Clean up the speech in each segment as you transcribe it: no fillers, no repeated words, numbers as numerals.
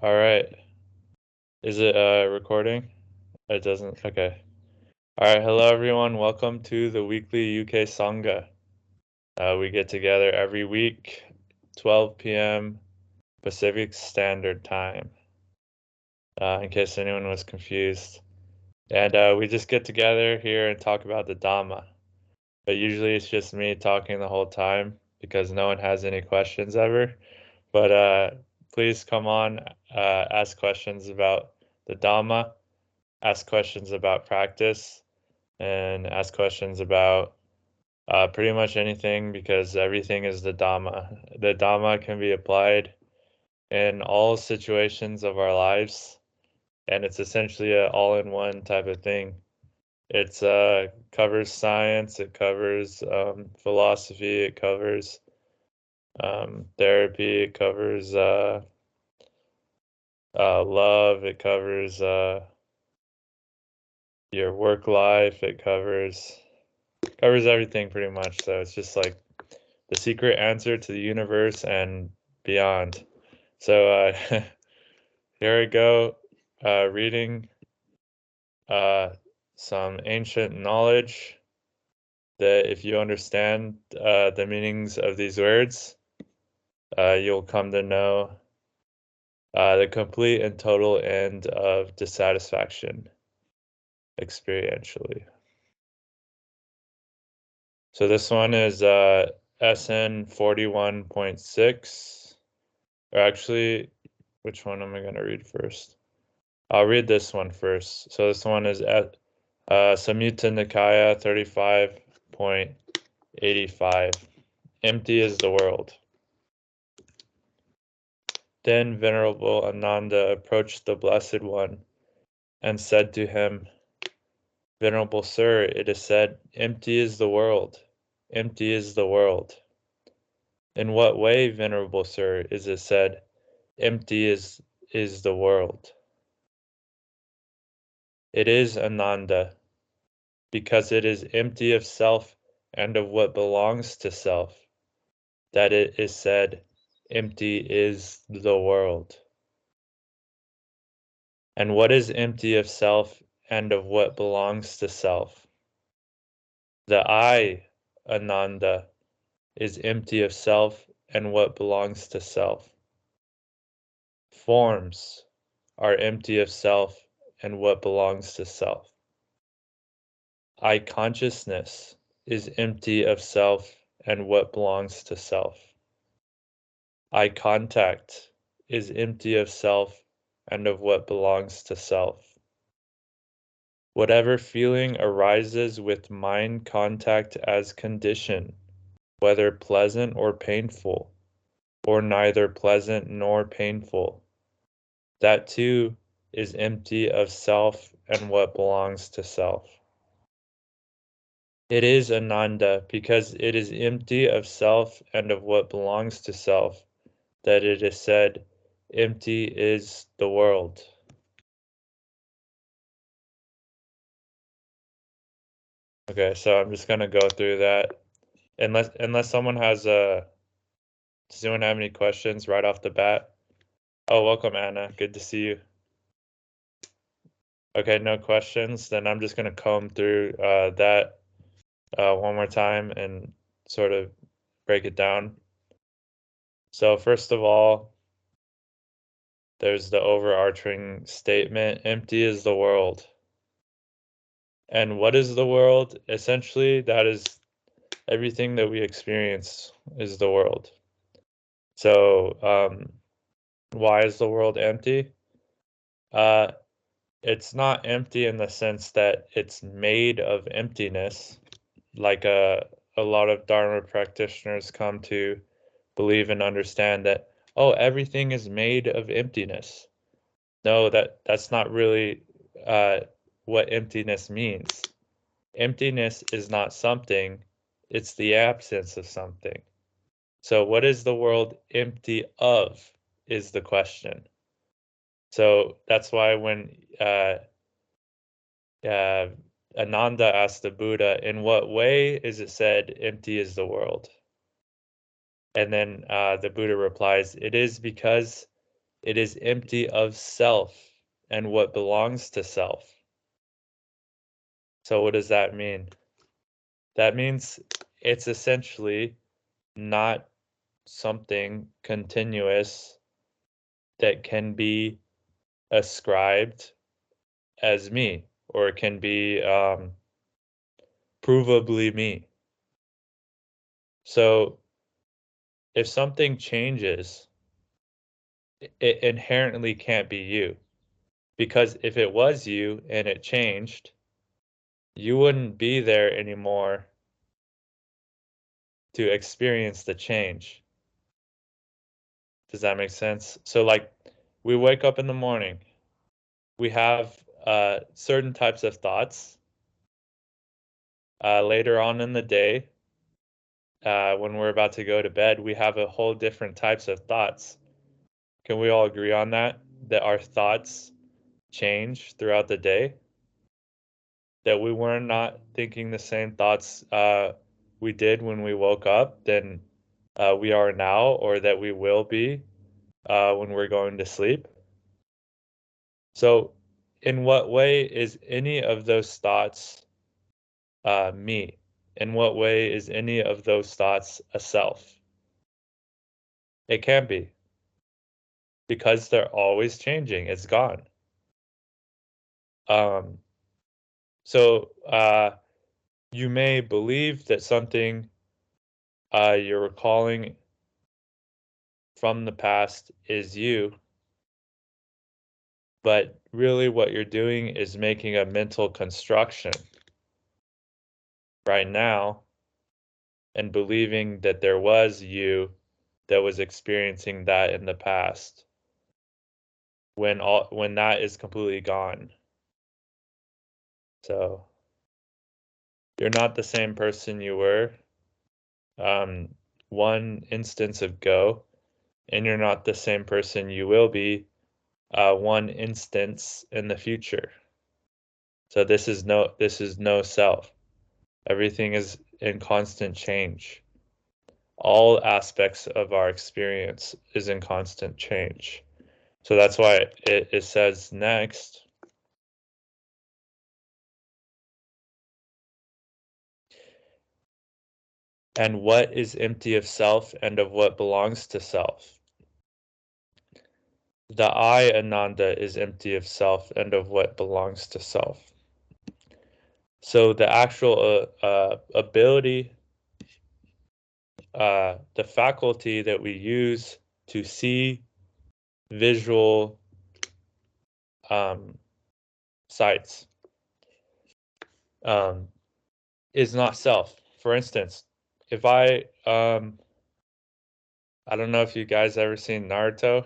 All right. Is it recording? It doesn't. Okay. All right. Hello, everyone. Welcome to the weekly UK Sangha. We get together every week, 12 p.m. Pacific Standard Time, in case anyone was confused. And we just get together here and talk about the Dhamma. But usually it's just me talking the whole time because no one has any questions ever. But please come on, ask questions about the Dhamma, ask questions about practice, and ask questions about pretty much anything because everything is the Dhamma. The Dhamma can be applied in all situations of our lives, and it's essentially an all-in-one type of thing. It covers science, it covers philosophy, it covers therapy, it covers love, it covers your work life, it covers everything pretty much. So it's just like the secret answer to the universe and beyond. So here we go, reading some ancient knowledge that if you understand the meanings of these words, you'll come to know the complete and total end of dissatisfaction experientially. So this one is SN 41.6. Or actually, which one am I going to read first? I'll read this one first. So this one is at Samyutta Nikaya 35.85. Empty is the world. Then Venerable Ananda approached the Blessed One and said to him, Venerable Sir, it is said, empty is the world. Empty is the world. In what way, Venerable Sir, is it said, empty is the world? It is, Ananda, because it is empty of self and of what belongs to self, that it is said, empty is the world. And what is empty of self and of what belongs to self? The I, Ananda, is empty of self and what belongs to self. Forms are empty of self and what belongs to self. I consciousness is empty of self and what belongs to self. I contact is empty of self and of what belongs to self. Whatever feeling arises with mind contact as condition, whether pleasant or painful, or neither pleasant nor painful, that too is empty of self and what belongs to self. It is Ananda because it is empty of self and of what belongs to self that it is said, empty is the world. Okay, so I'm just gonna go through that. Unless someone has does anyone have any questions right off the bat? Oh, welcome Anna. Good to see you. Okay, no questions. Then I'm just gonna comb through that one more time and sort of break it down. So first of all, there's the overarching statement, empty is the world. And what is the world? Essentially, that is everything that we experience is the world. So why is the world empty? It's not empty in the sense that it's made of emptiness, like a lot of Dharma practitioners come to believe and understand that, oh, everything is made of emptiness. No, that's not really what emptiness means. Emptiness is not something, it's the absence of something. So what is the world empty of is the question. So that's why when Ananda asked the Buddha, in what way is it said empty is the world? And then the Buddha replies, it is because It is empty of self and what belongs to self. So what does that mean? That means it's essentially not something continuous that can be ascribed as me, or it can be provably me. So if something changes, it inherently can't be you. Because if it was you and it changed, you wouldn't be there anymore to experience the change. Does that make sense? So like we wake up in the morning, we have certain types of thoughts. Later on in the day, when we're about to go to bed, we have a whole different types of thoughts. Can we all agree on that? That our thoughts change throughout the day? That we were not thinking the same thoughts we did when we woke up than we are now, or that we will be when we're going to sleep? So, in what way is any of those thoughts me? In what way is any of those thoughts a self? It can't be, because they're always changing. It's gone. Um, so you may believe that something you're recalling from the past is you, but really what you're doing is making a mental construction right now and believing that there was you that was experiencing that in the past, when that is completely gone. So you're not the same person you were one instance ago, and you're not the same person you will be one instance in the future. So this is no self. Everything is in constant change. All aspects of our experience is in constant change. So that's why it says next, and what is empty of self and of what belongs to self? The I, Ananda, is empty of self and of what belongs to self. So the actual ability, the faculty that we use to see visual sights is not self. For instance, if I don't know if you guys ever seen Naruto.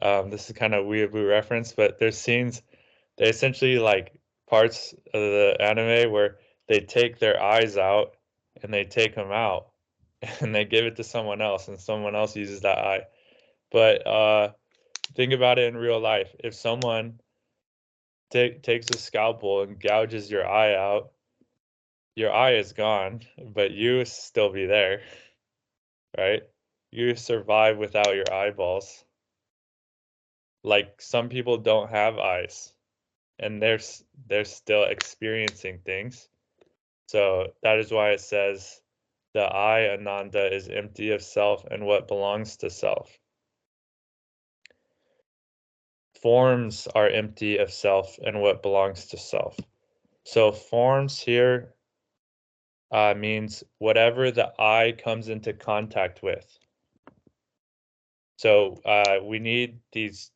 This is kind of weird reference, but there's scenes, they essentially like parts of the anime where they take their eyes out and they take them out and they give it to someone else and someone else uses that eye. But think about it in real life. If someone takes a scalpel and gouges your eye out, your eye is gone, but you still be there, right? You survive without your eyeballs. Like some people don't have eyes and they're still experiencing things. So that is why it says the I, Ananda, is empty of self and what belongs to self. Forms are empty of self and what belongs to self. So forms here means whatever the I comes into contact with. So we need these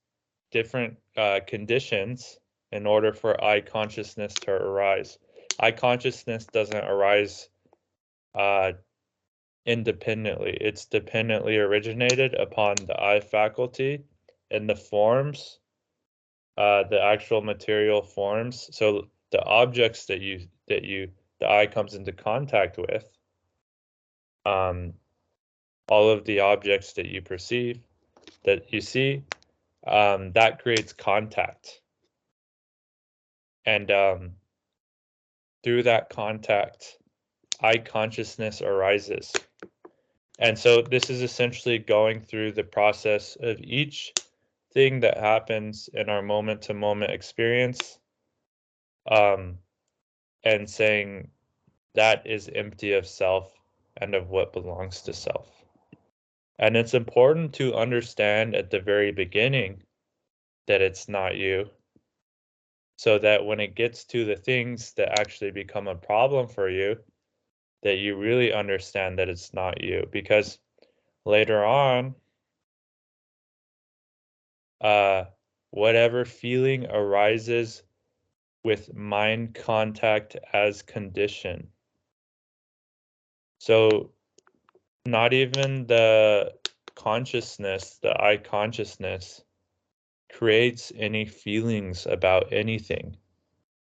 different conditions in order for I consciousness to arise. I consciousness doesn't arise independently. It's dependently originated upon the I faculty and the forms, the actual material forms. So the objects that the I comes into contact with, all of the objects that you perceive, that you see, that creates contact. And through that contact, I consciousness arises. And so this is essentially going through the process of each thing that happens in our moment-to-moment experience, and saying that is empty of self and of what belongs to self. And it's important to understand at the very beginning that it's not you, so that when it gets to the things that actually become a problem for you, that you really understand that it's not you. Because later on, whatever feeling arises with mind contact as condition. So not even the consciousness, the I consciousness, creates any feelings about anything,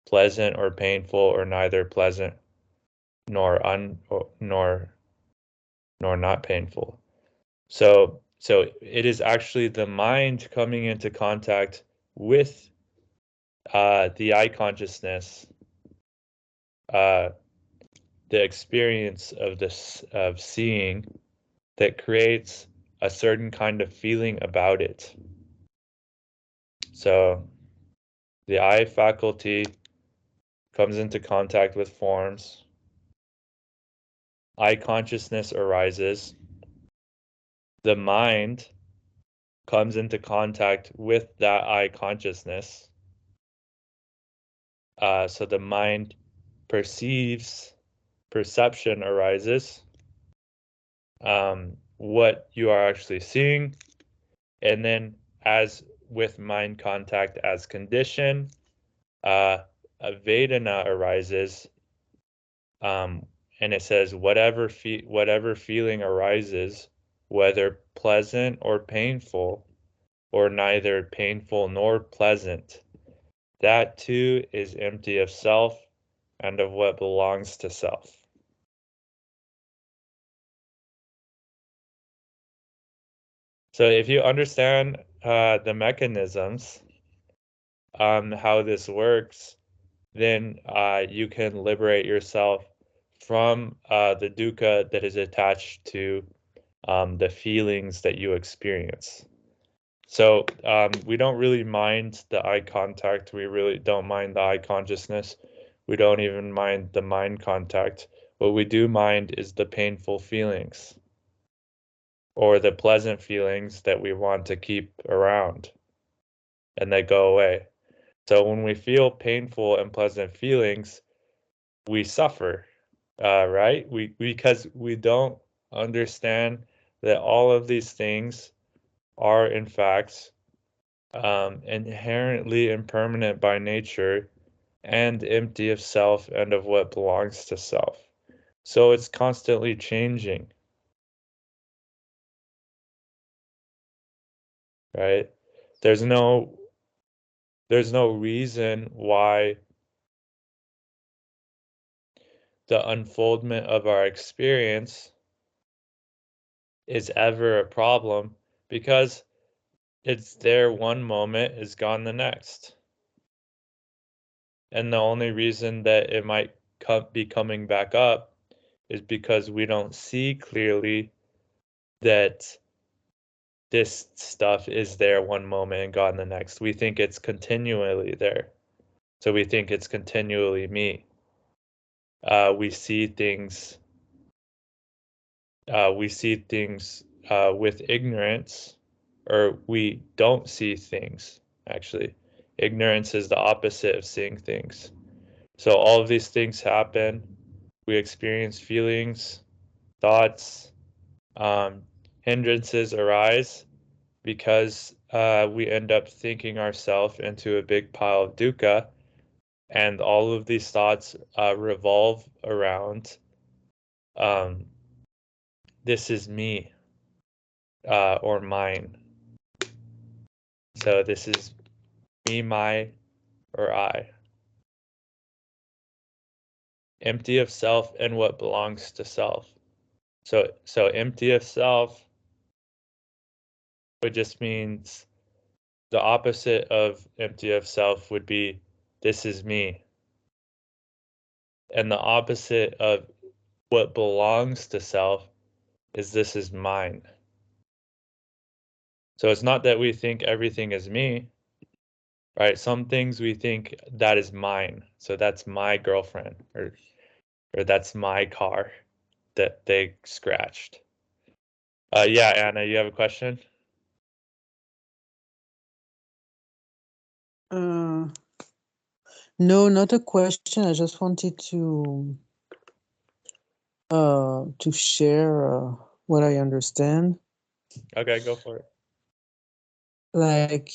pleasant or painful, or neither pleasant nor not painful. So it is actually the mind coming into contact with the I consciousness, the experience of this of seeing, that creates a certain kind of feeling about it. So the I faculty comes into contact with forms. I consciousness arises. The mind comes into contact with that I consciousness. So the mind perceives, perception arises, what you are actually seeing. And then, as with mind contact as condition, a Vedana arises, and it says whatever feeling arises, whether pleasant or painful, or neither painful nor pleasant, that too is empty of self and of what belongs to self. So if you understand the mechanisms, how this works, then you can liberate yourself from the dukkha that is attached to the feelings that you experience. So we don't really mind the eye contact. We really don't mind the eye consciousness. We don't even mind the mind contact. What we do mind is the painful feelings or the pleasant feelings that we want to keep around and they go away. So when we feel painful and pleasant feelings, we suffer, right? Because we don't understand that all of these things are in fact inherently impermanent by nature and empty of self and of what belongs to self. So it's constantly changing, right? There's no reason why the unfoldment of our experience is ever a problem, because it's there one moment, is gone the next. And the only reason that it might be coming back up is because we don't see clearly that this stuff is there one moment and gone the next. We think it's continually there. So we think it's continually me. We see things with ignorance, or we don't see things, actually. Ignorance is the opposite of seeing things. So all of these things happen. We experience feelings, thoughts, hindrances arise because we end up thinking ourselves into a big pile of dukkha, and all of these thoughts revolve around this is me, or mine. So this is me, my, or I. Empty of self and what belongs to self. So empty of self, it just means the opposite of empty of self would be this is me. And the opposite of what belongs to self is this is mine. So it's not that we think everything is me, right? Some things we think that is mine. So that's my girlfriend, or that's my car that they scratched. Yeah, Anna, you have a question? No, not a question. I just wanted to share what I understand. Okay, go for it. Like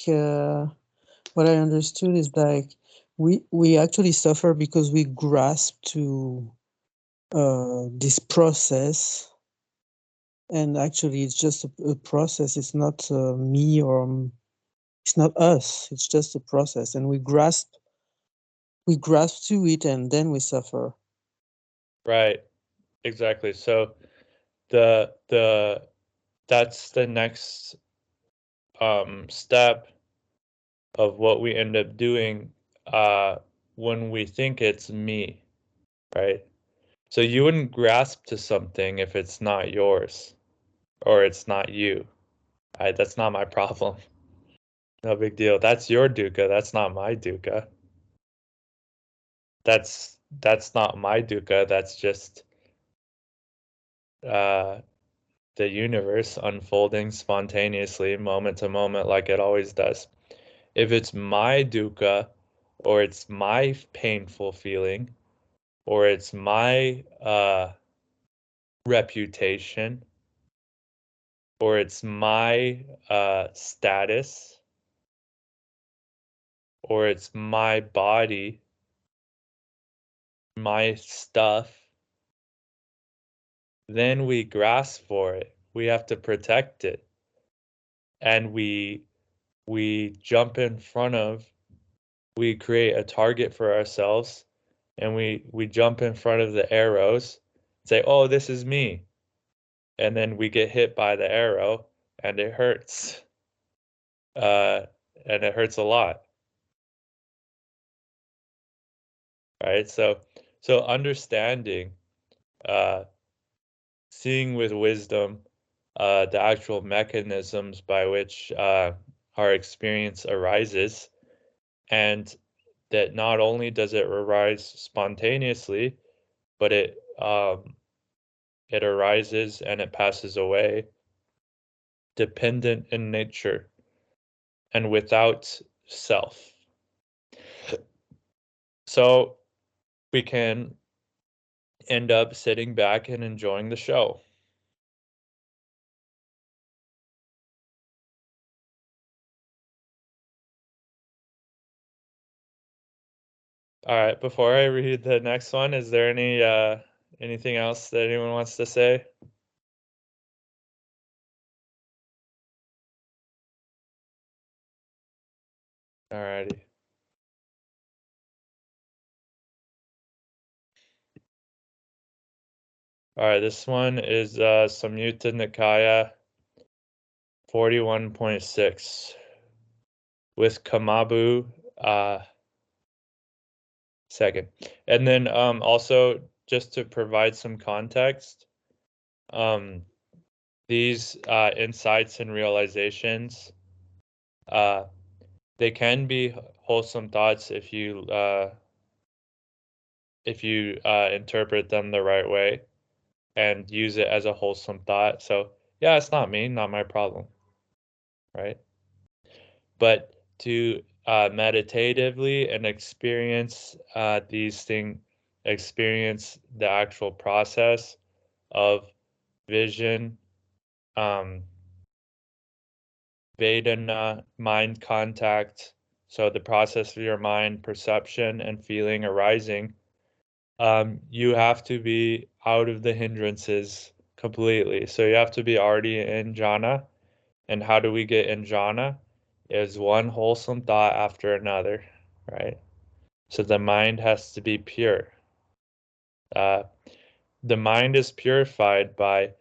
what I understood is like we actually suffer because we grasp to this process, and actually it's just a process. It's not me, or it's not us. It's just a process, and we grasp to it, and then we suffer. Right, exactly. So the that's the next step of what we end up doing when we think it's me, right? So you wouldn't grasp to something if it's not yours or it's not you. Right? That's not my problem. No big deal. That's your dukkha. That's not my dukkha. That's not my dukkha. That's just uh, the universe unfolding spontaneously, moment to moment, like it always does. If it's my dukkha, or it's my painful feeling, or it's my reputation, or it's my status, or it's my body, my stuff, then we grasp for it. We have to protect it. And we jump in front of, we create a target for ourselves, and we jump in front of the arrows, say, "Oh, this is me." And then we get hit by the arrow and it hurts. Uh and it hurts a lot, right? So understanding, uh seeing with wisdom, the actual mechanisms by which our experience arises, and that not only does it arise spontaneously, but it arises and it passes away, dependent in nature and without self. So we can end up sitting back and enjoying the show. All right, before I read the next one, is there anything else that anyone wants to say? All righty. All right, this one is Samyutta Nikaya 41.6 with Kamabu second. And then also, just to provide some context, um, these insights and realizations, uh, they can be wholesome thoughts if you interpret them the right way and use it as a wholesome thought. So yeah, it's not me, not my problem, right? But to meditatively and experience experience the actual process of vision, um, Vedana, mind contact, so the process of your mind, perception, and feeling arising, you have to be out of the hindrances completely. So you have to be already in jhana. And how do we get in jhana? Is one wholesome thought after another, right? So the mind has to be pure. Uh, the mind is purified by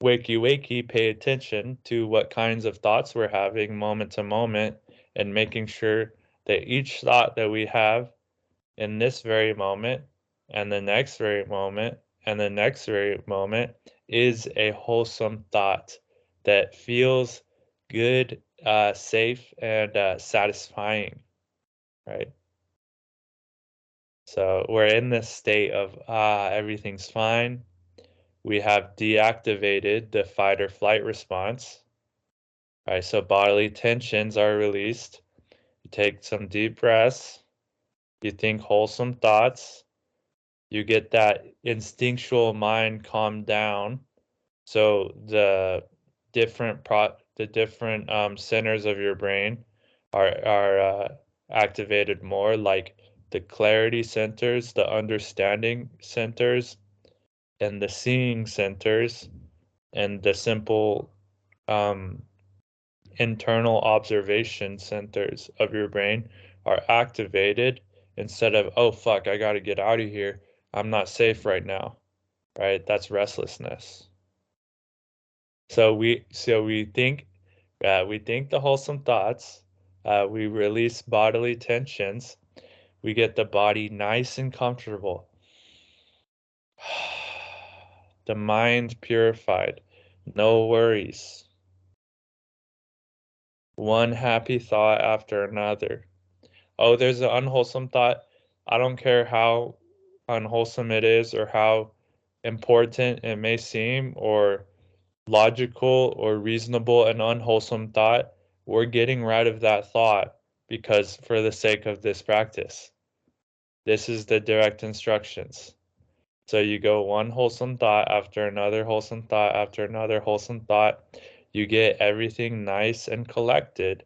wakey, pay attention to what kinds of thoughts we're having moment to moment, and making sure that each thought that we have in this very moment, and the next very moment, and the next very moment is a wholesome thought that feels good, safe, and satisfying, right? So we're in this state of, everything's fine. We have deactivated the fight or flight response, right? So bodily tensions are released. You take some deep breaths. You think wholesome thoughts. You get that instinctual mind calmed down. So the different centers of your brain are activated more, like the clarity centers, the understanding centers, and the seeing centers, and the simple um, internal observation centers of your brain are activated instead of, oh fuck, I gotta get out of here. I'm not safe right now. Right? That's restlessness. So we think the wholesome thoughts. We release bodily tensions. We get the body nice and comfortable. The mind purified. No worries. One happy thought after another. Oh, there's an unwholesome thought. I don't care how unwholesome it is or how important it may seem or logical or reasonable and unwholesome thought, we're getting rid of that thought because for the sake of this practice. This is the direct instructions. So you go one wholesome thought after another wholesome thought after another wholesome thought. You get everything nice and collected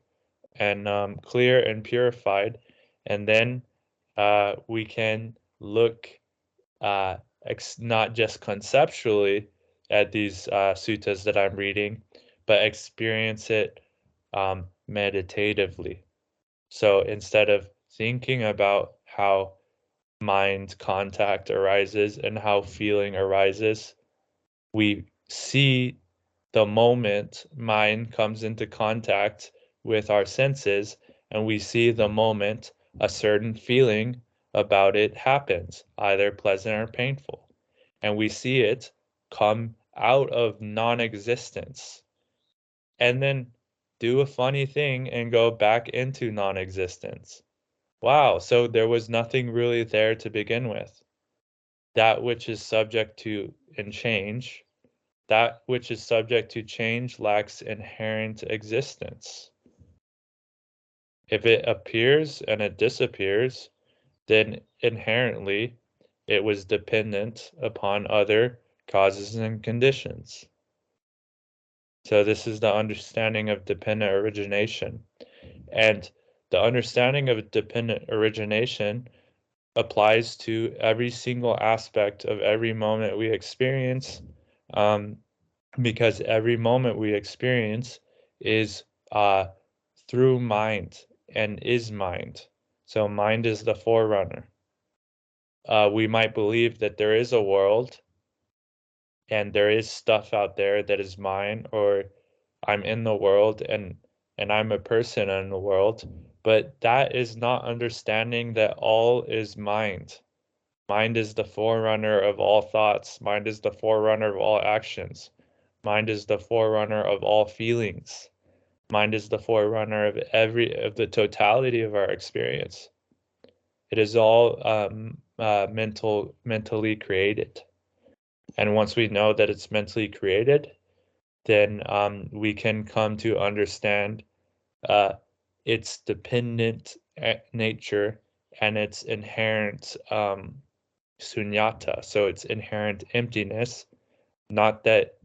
and clear and purified. And then we can look not just conceptually at these suttas that I'm reading, but experience it meditatively. So instead of thinking about how mind contact arises and how feeling arises, we see the moment mind comes into contact with our senses, and we see the moment a certain feeling about it happens, either pleasant or painful. And we see it come out of non-existence and then do a funny thing and go back into non-existence. Wow, so there was nothing really there to begin with. That which is subject to and change, that which is subject to change lacks inherent existence. If it appears and it disappears, then inherently it was dependent upon other causes and conditions. So this is the understanding of dependent origination. And the understanding of dependent origination applies to every single aspect of every moment we experience, because every moment we experience is through mind and is mind. So mind is the forerunner. We might believe that there is a world and there is stuff out there that is mine, or I'm in the world and I'm a person in the world, but that is not understanding that all is mind. Mind is the forerunner of all thoughts. Mind is the forerunner of all actions. Mind is the forerunner of all feelings. Mind is the forerunner of the totality of our experience. It is all mentally created. And once we know that it's mentally created, then we can come to understand its dependent nature and its inherent sunyata, so its inherent emptiness. Not that,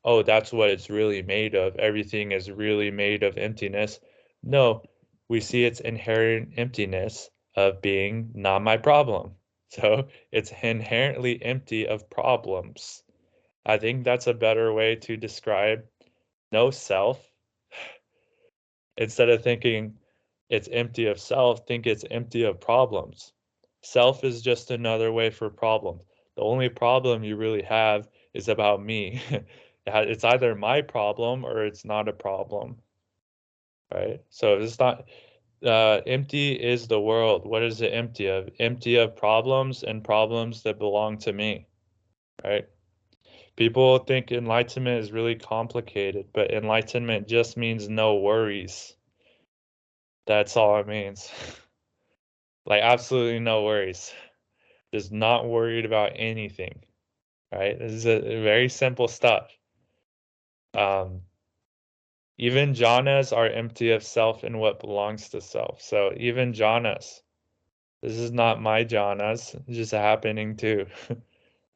oh, that's what it's really made of. Everything is really made of emptiness. No, we see its inherent emptiness of being not my problem. So it's inherently empty of problems. I think that's a better way to describe no self. Instead of thinking it's empty of self, think it's empty of problems. Self is just another way for problems. The only problem you really have is about me. It's either my problem or it's not a problem, right? So it's not empty is the world. What is it empty of? Empty of problems and problems that belong to me, right? People think enlightenment is really complicated, but enlightenment just means no worries. That's all it means. Like absolutely no worries. Just not worried about anything, right? This is a very simple stuff. Even jhanas are empty of self and what belongs to self. So even jhanas, this is not my jhanas, it's just happening too.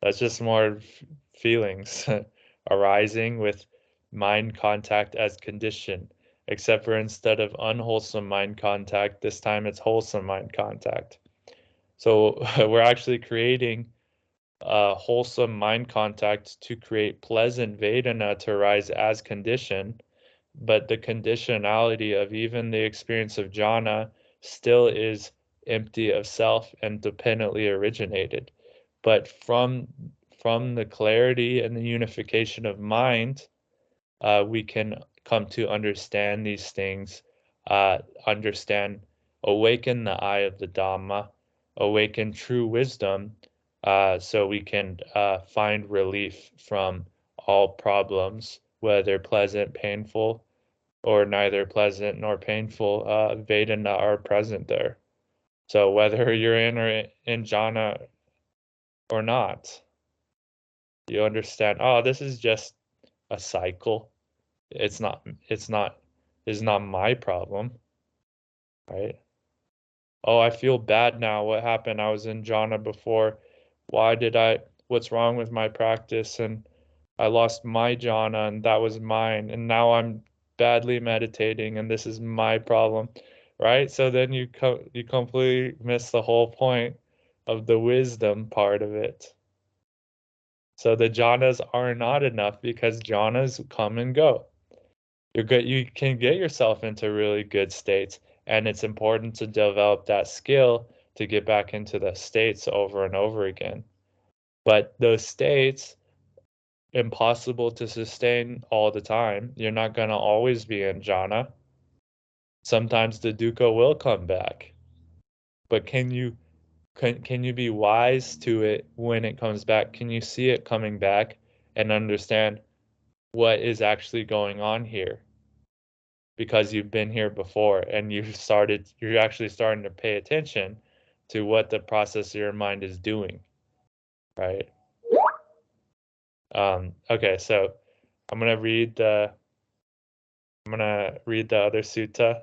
That's just more feelings arising with mind contact as condition, except for instead of unwholesome mind contact, this time it's wholesome mind contact. So we're actually creating wholesome mind contact to create pleasant Vedana to arise as condition, but the conditionality of even the experience of jhana still is empty of self and dependently originated. But from the clarity and the unification of mind, we can come to understand these things, awaken the eye of the Dhamma, awaken true wisdom, so we can find relief from all problems, whether pleasant, painful, or neither pleasant nor painful. Vedana are present there. So whether you're in or in jhana or not, you understand, oh, this is just a cycle. It's not my problem, right? Oh, I feel bad now. What happened? I was in jhana before. What's wrong with my practice? And I lost my jhana and that was mine. And now I'm badly meditating and this is my problem, right? So then you completely miss the whole point of the wisdom part of it. So the jhanas are not enough because jhanas come and go. You can get yourself into really good states, and it's important to develop that skill to get back into the states over and over again. But those states, impossible to sustain all the time. You're not going to always be in jhana. Sometimes the dukkha will come back. But can you be wise to it when it comes back? Can you see it coming back and understand what is actually going on here? Because you've been here before and you're actually starting to pay attention to what the process of your mind is doing, right? Okay, so I'm gonna read the other sutta,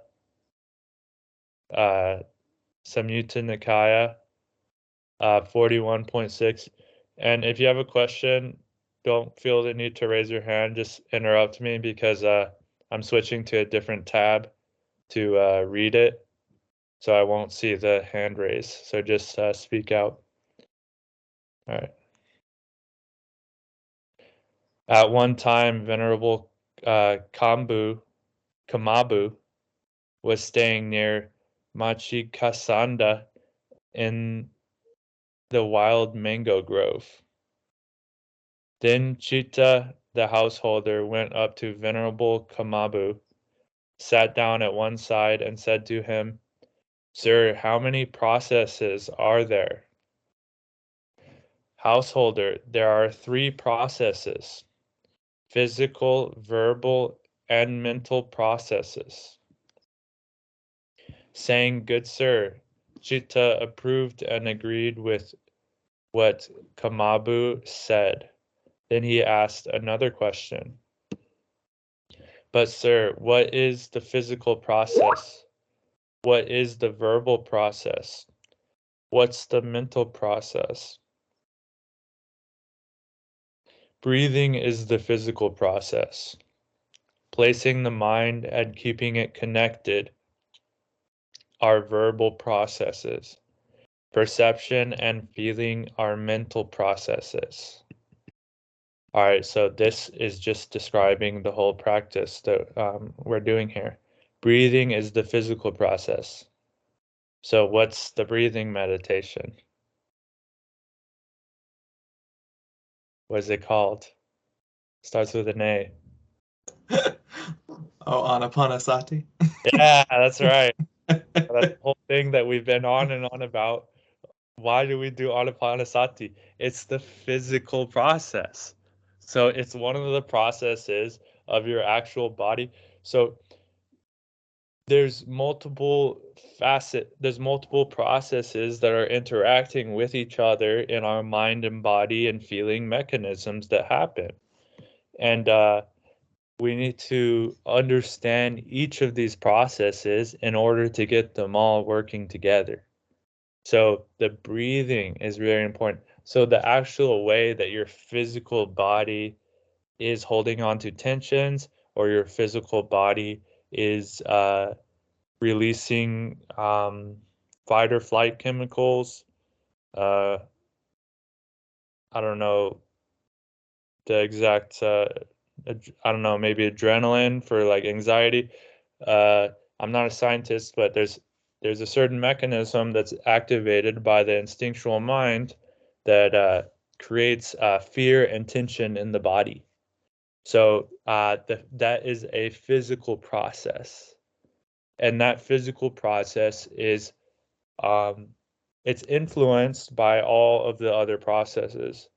Samyutta Nikaya, 41.6. And if you have a question, don't feel the need to raise your hand. Just interrupt me because I'm switching to a different tab to read it, so I won't see the hand raise. So just speak out. All right. At one time, Venerable Kamabu was staying near Machikasanda in the wild mango grove. Then Chitta, the householder, went up to Venerable Kamabu, sat down at one side, and said to him, "Sir, how many processes are there?" Householder, there are 3 processes: physical, verbal, and mental processes. Saying, "Good sir," Chitta approved and agreed with what Kamabu said. Then he asked another question. "But sir, what is the physical process? What is the verbal process? What's the mental process?" Breathing is the physical process. Placing the mind and keeping it connected are verbal processes. Perception and feeling are mental processes. All right, so this is just describing the whole practice that we're doing here. Breathing is the physical process. So what's the breathing meditation? What is it called? Starts with an A. Oh, Anapanasati. Yeah, that's right. That's the whole thing that we've been on and on about. Why do we do Anapanasati? It's the physical process. So it's one of the processes of your actual body. So there's multiple processes that are interacting with each other in our mind and body and feeling mechanisms that happen. And we need to understand each of these processes in order to get them all working together. So the breathing is very important. So the actual way that your physical body is holding on to tensions, or your physical body is releasing fight or flight chemicals. I don't know the exact. I don't know, maybe adrenaline for like anxiety. I'm not a scientist, but there's a certain mechanism that's activated by the instinctual mind that creates fear and tension in the body. So that is a physical process, and that physical process is it's influenced by all of the other processes.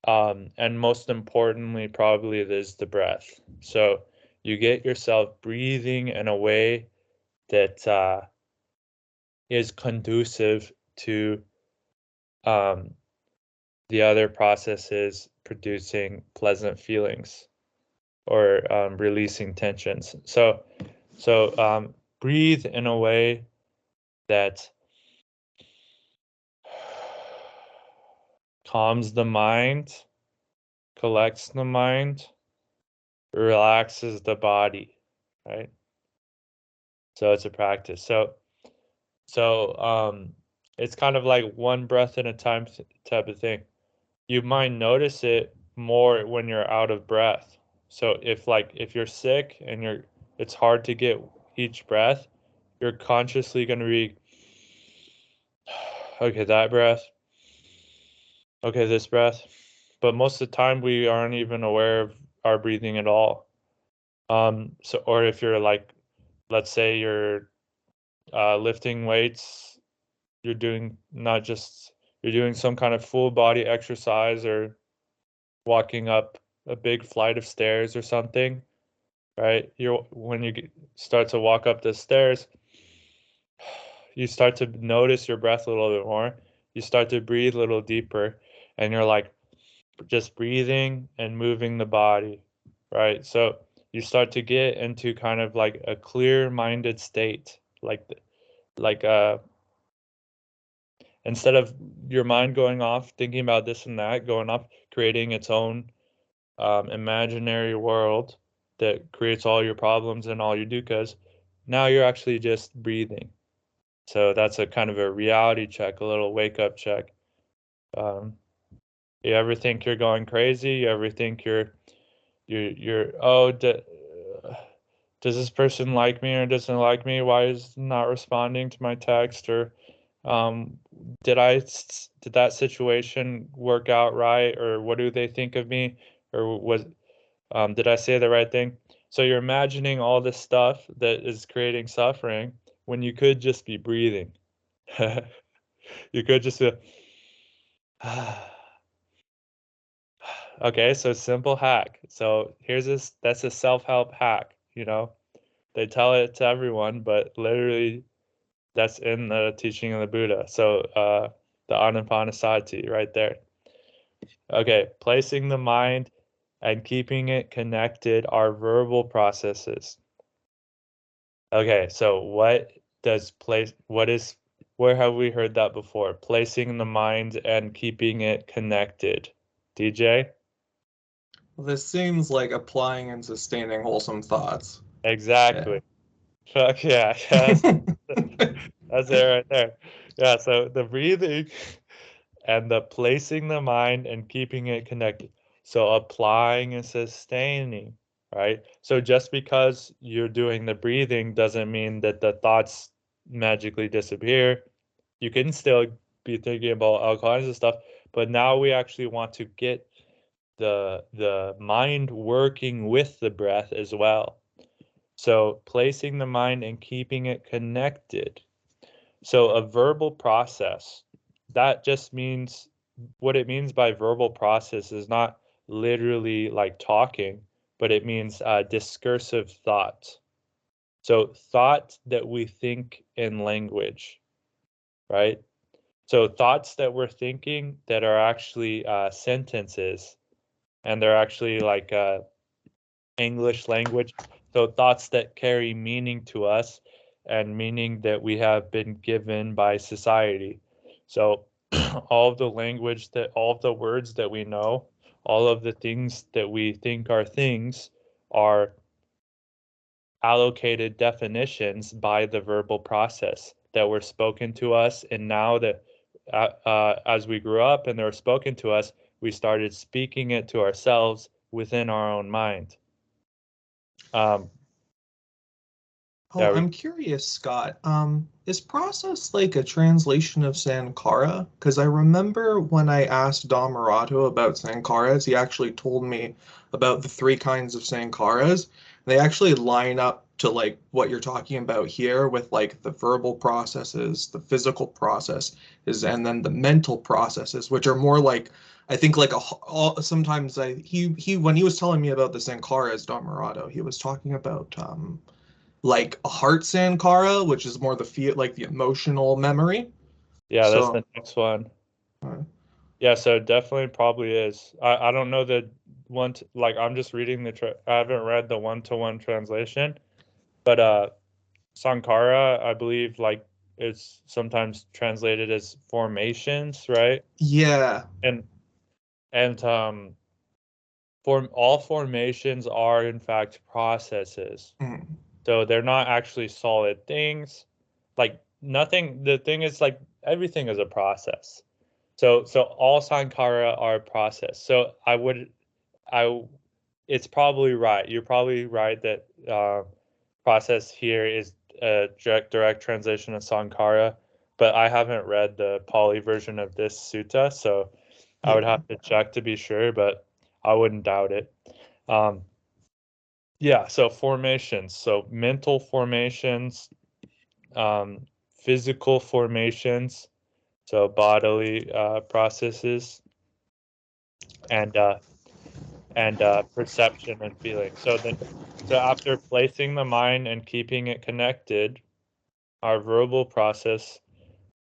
And most importantly, probably is the breath. So you get yourself breathing in a way that is conducive to the other processes producing pleasant feelings or releasing tensions. So breathe in a way that calms the mind, collects the mind, relaxes the body, right? So it's a practice. So it's kind of like one breath at a time type of thing. You might notice it more when you're out of breath. So if you're sick and it's hard to get each breath, you're consciously going to be okay, that breath. Okay, this breath. But most of the time we aren't even aware of our breathing at all. So or if you're like, let's say you're lifting weights, you're doing you're doing some kind of full body exercise or walking up a big flight of stairs or something, right? When you start to walk up the stairs, you start to notice your breath a little bit more. You start to breathe a little deeper, and you're like just breathing and moving the body, right? So you start to get into kind of like a clear-minded state, like instead of your mind going off thinking about this and that, going off creating its own imaginary world that creates all your problems and all your dukkhas. Now you're actually just breathing. So that's a kind of a reality check, a little wake up check. Um, you ever think you're going crazy? You ever think you're does this person like me or doesn't like me? Why is not responding to my text? Or um, did that situation work out right? Or what do they think of me? Or did I say the right thing? So you're imagining all this stuff that is creating suffering when you could just be breathing. You could just be, okay, so simple hack. So that's a self-help hack, They tell it to everyone, but literally that's in the teaching of the Buddha. So the Anapanasati right there. Okay, placing the mind and keeping it connected are verbal processes. Okay, so where have we heard that before? Placing the mind and keeping it connected. DJ? Well, this seems like applying and sustaining wholesome thoughts. Exactly. Fuck yeah, yes. That's it right there. Yeah, so the breathing and the placing the mind and keeping it connected. So applying and sustaining, right? So just because you're doing the breathing doesn't mean that the thoughts magically disappear. You can still be thinking about all kinds of stuff, but now we actually want to get the mind working with the breath as well. So placing the mind and keeping it connected. So a verbal process, that just means what it means by verbal process is not literally like talking, but it means discursive thought. So thought that we think in language, right? So thoughts that we're thinking that are actually sentences, and they're actually like English language. So thoughts that carry meaning to us and meaning that we have been given by society. So all of the language that all of the words that we know, all of the things that we think are things are allocated definitions by the verbal process that were spoken to us. And now that as we grew up and they were spoken to us, we started speaking it to ourselves within our own mind. Yeah, I'm curious, Scott. Is process like a translation of Sankara? Because I remember when I asked Dhammarato about Sankaras, he actually told me about the three kinds of Sankaras. They actually line up to like what you're talking about here with like the verbal processes, the physical processes, and then the mental processes, which are more like I think like sometimes he when he was telling me about the Sankaras, Dhammarato, he was talking about like a heart sankara, which is more the feel like the emotional memory. yeah, that's So the next one. uh, Yeah, so definitely probably is. I don't know the one like I'm just reading I haven't read the one-to-one translation, but Sankara, I believe like it's sometimes translated as formations, right? yeah. And all formations are in fact processes. Mm. So they're not actually solid things. Like nothing, the thing is like everything is a process. So all sankara are process. So it's probably right. You're probably right that process here is a direct translation of sankara, but I haven't read the Pali version of this sutta, so I would Yeah. have to check to be sure, but I wouldn't doubt it. Um, yeah, so formations, so mental formations, um, physical formations, so bodily processes, and perception and feeling. So after placing the mind and keeping it connected, our verbal process,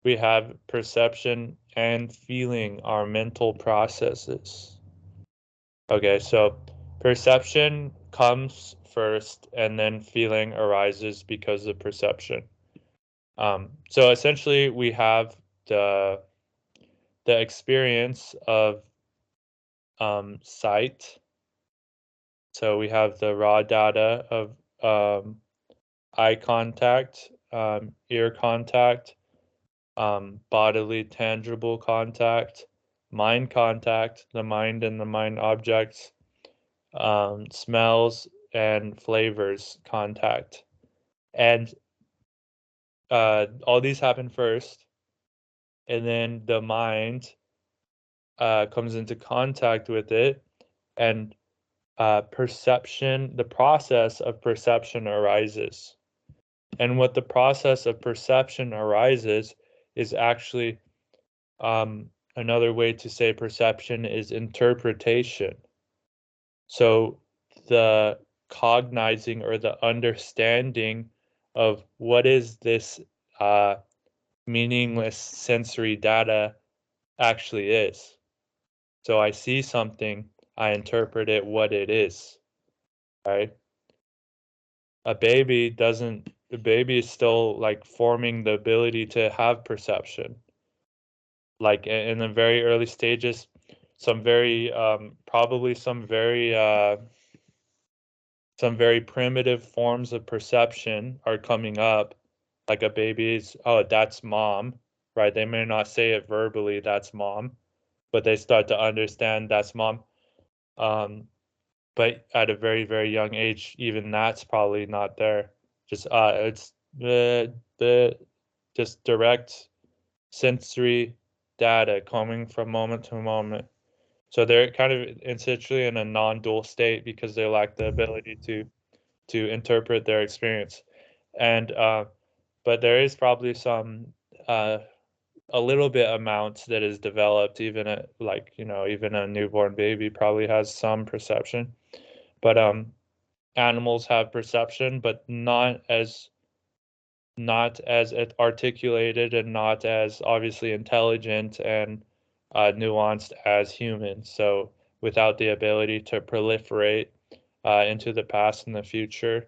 we have perception and feeling, our mental processes. Okay, so perception comes first, and then feeling arises because of perception. So essentially, we have the experience of sight. So we have the raw data of eye contact, ear contact, bodily tangible contact, mind contact, the mind and the mind objects, smells and flavors contact. And all these happen first, and then the mind comes into contact with it, and the process of perception arises. And what the process of perception arises is actually another way to say perception is interpretation. So the cognizing or the understanding of what is this meaningless sensory data actually is. So I see something, I interpret it what it is, right? The baby is still like forming the ability to have perception. Like in the very early stages, probably some very primitive forms of perception are coming up. Like a baby's, oh, that's mom, right? They may not say it verbally, that's mom, but they start to understand that's mom. But at a very, very young age, even that's probably not there. Just it's the just direct sensory data coming from moment to moment. So they're kind of essentially in a non-dual state because they lack the ability to interpret their experience. And but there is probably some a little bit amount that is developed. Even even a newborn baby probably has some perception, but animals have perception, but not as articulated and not as obviously intelligent and nuanced as humans. So without the ability to proliferate into the past and the future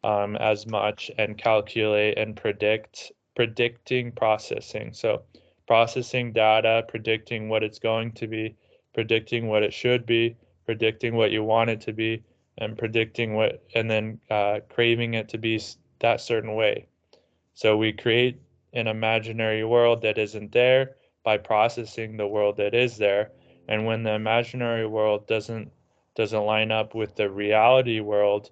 as much, and calculate and predicting processing. So processing data, predicting what it's going to be, predicting what it should be, predicting what you want it to be, and predicting what, and then craving it to be that certain way. So we create an imaginary world that isn't there by processing the world that is there. And when the imaginary world doesn't line up with the reality world,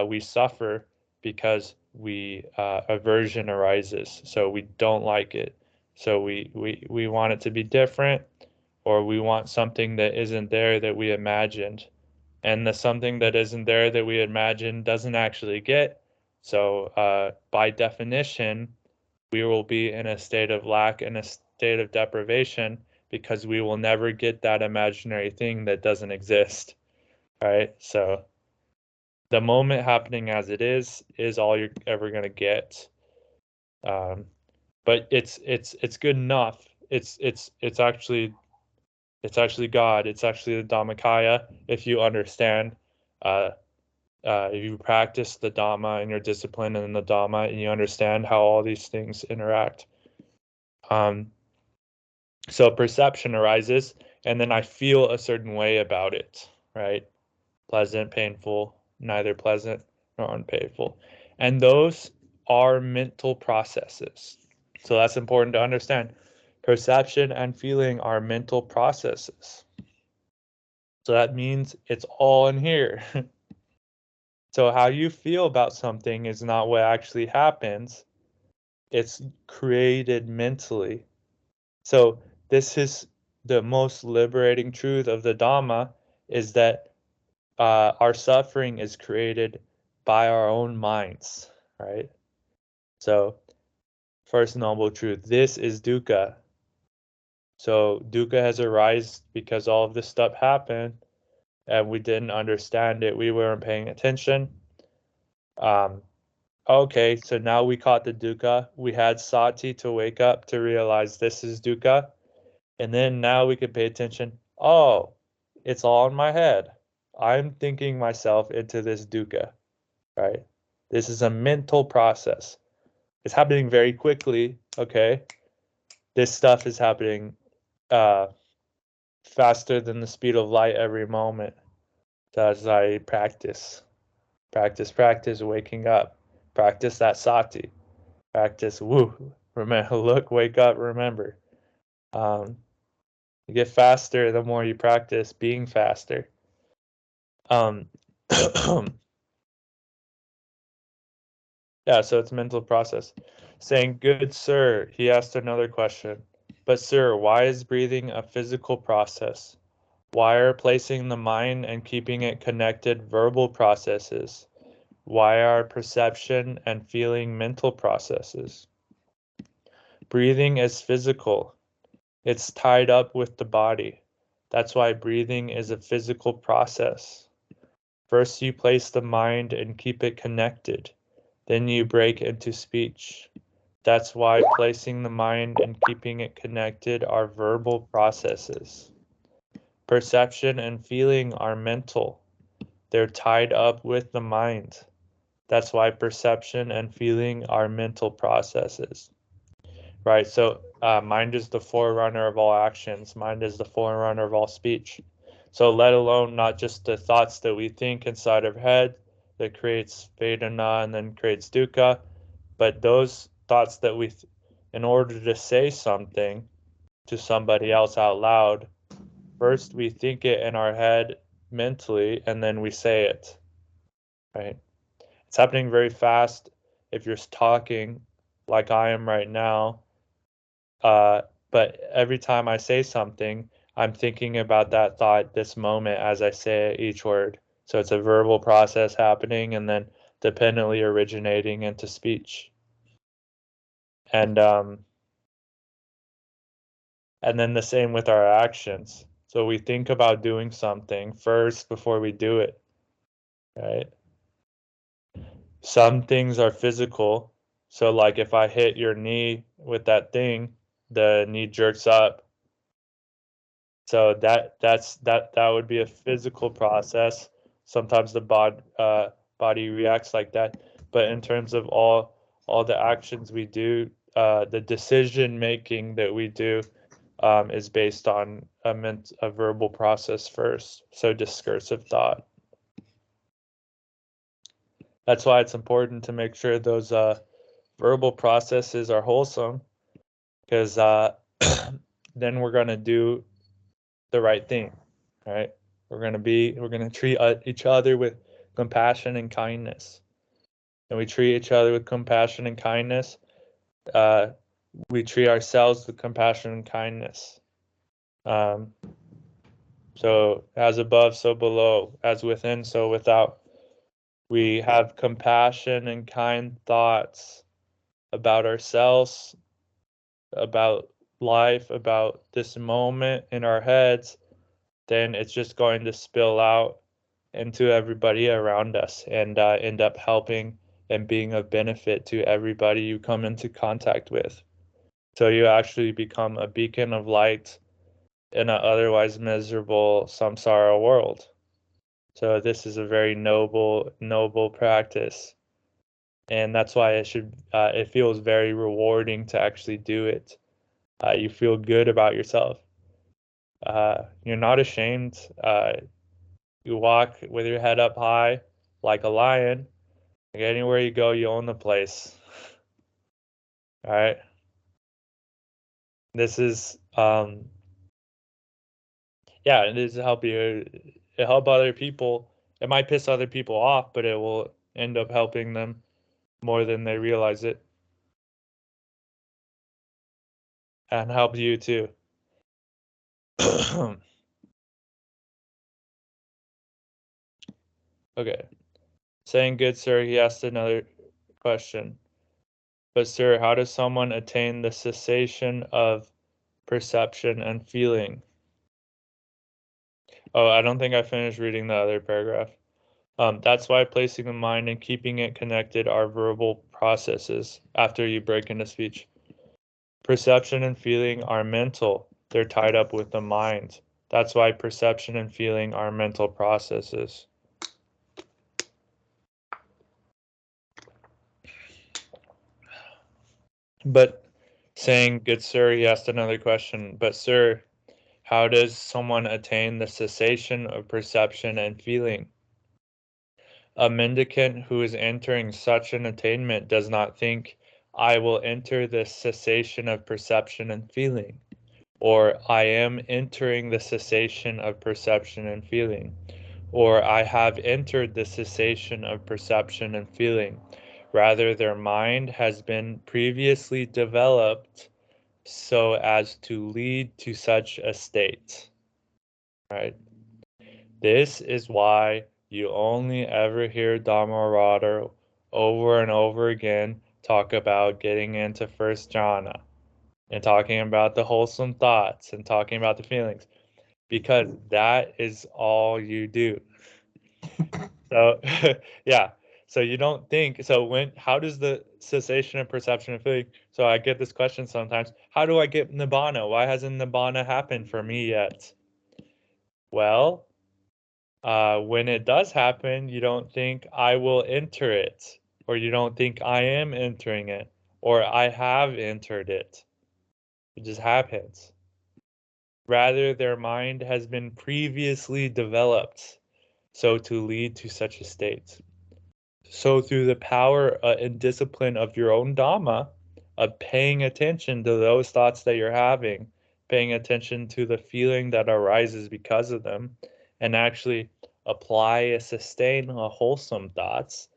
we suffer because aversion arises. So we don't like it. So we want it to be different, or we want something that isn't there that we imagined. And the something that isn't there that we imagined doesn't actually get. So by definition, we will be in a state of lack and a state of deprivation, because we will never get that imaginary thing that doesn't exist, right? So the moment happening as it is all you're ever going to get. But it's good enough. It's actually God. It's actually the Dhammakaya if you understand. If you practice the Dhamma and your discipline in the Dhamma, and you understand how all these things interact. So perception arises, and then I feel a certain way about it, right? Pleasant, painful, neither pleasant nor unpainful. And those are mental processes. So that's important to understand. Perception and feeling are mental processes. So that means it's all in here. So how you feel about something is not what actually happens. It's created mentally. So this is the most liberating truth of the Dhamma, is that our suffering is created by our own minds, right? So first noble truth, this is dukkha. So dukkha has arisen because all of this stuff happened and we didn't understand it. We weren't paying attention. Okay, so now we caught the dukkha. We had sati to wake up to realize this is dukkha. And then now we can pay attention. Oh, it's all in my head. I'm thinking myself into this dukkha, right? This is a mental process. It's happening very quickly, okay? This stuff is happening faster than the speed of light every moment. So as I practice, waking up, practice that sati, practice, remember, look, wake up, remember. You get faster the more you practice being faster. Yeah, so it's mental process. Saying, good sir, he asked another question. But sir, why is breathing a physical process? Why are placing the mind and keeping it connected verbal processes? Why are perception and feeling mental processes? Breathing is physical. It's tied up with the body. That's why breathing is a physical process. First you place the mind and keep it connected. Then you break into speech. That's why placing the mind and keeping it connected are verbal processes. Perception and feeling are mental. They're tied up with the mind. That's why perception and feeling are mental processes. Right, so mind is the forerunner of all actions. Mind is the forerunner of all speech. So let alone not just the thoughts that we think inside our head that creates Vedana and then creates dukkha, but those thoughts that in order to say something to somebody else out loud, first we think it in our head mentally and then we say it, right? It's happening very fast if you're talking like I am right now. But every time I say something, I'm thinking about that thought this moment as I say each word. So it's a verbal process happening and then dependently originating into speech. And And then the same with our actions. So we think about doing something first before we do it, right? Some things are physical. So like if I hit your knee with that thing, the knee jerks up. So that would be a physical process. Sometimes the body reacts like that. But in terms of all the actions we do, the decision making that we do is based on a verbal process first. So discursive thought. That's why it's important to make sure those verbal processes are wholesome, because then we're gonna do the right thing, right? We're gonna treat each other with compassion and kindness. And we treat each other with compassion and kindness. We treat ourselves with compassion and kindness. So as above, so below, as within, so without. We have compassion and kind thoughts about ourselves, about life, about this moment in our heads, then it's just going to spill out into everybody around us and end up helping and being of benefit to everybody you come into contact with. So you actually become a beacon of light in an otherwise miserable samsara world. So this is a very noble practice. And that's why it feels very rewarding to actually do it. You feel good about yourself. You're not ashamed. You walk with your head up high like a lion. Like anywhere you go, you own the place. All right. This is it is to help you. It help other people. It might piss other people off, but it will end up helping them more than they realize it, and help you too. Okay. Saying good, sir, he asked another question. But, sir, how does someone attain the cessation of perception and feeling? Oh, I don't think I finished reading the other paragraph. That's why placing the mind and keeping it connected are verbal processes after you break into speech. Perception and feeling are mental. They're tied up with the mind. That's why perception and feeling are mental processes. But saying, good sir, he asked another question. But sir, how does someone attain the cessation of perception and feeling? A mendicant who is entering such an attainment does not think, I will enter the cessation of perception and feeling, or I am entering the cessation of perception and feeling, or I have entered the cessation of perception and feeling. Rather, their mind has been previously developed so as to lead to such a state. Right? This is why you only ever hear Dhammarato over and over again talk about getting into first jhana and talking about the wholesome thoughts and talking about the feelings, because that is all you do. So yeah. So you don't think, so how does the cessation of perception and feeling, so I get this question sometimes, how do I get nibbana? Why hasn't nibbana happened for me yet? Well, when it does happen, you don't think I will enter it, or you don't think I am entering it, or I have entered it. It just happens. Rather, their mind has been previously developed so to lead to such a state. So through the power and discipline of your own Dhamma, of paying attention to those thoughts that you're having, paying attention to the feeling that arises because of them, and actually apply, sustain wholesome thoughts,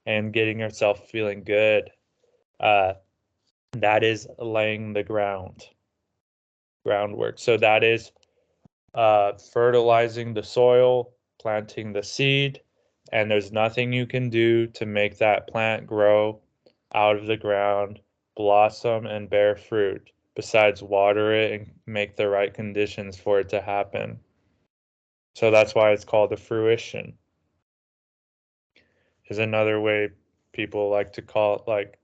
and getting yourself feeling good, that is laying the groundwork. So that is fertilizing the soil, planting the seed, and there's nothing you can do to make that plant grow out of the ground, blossom, and bear fruit. besides water it and make the right conditions for it to happen. So that's why it's called a fruition. Is another way people like to call it, like,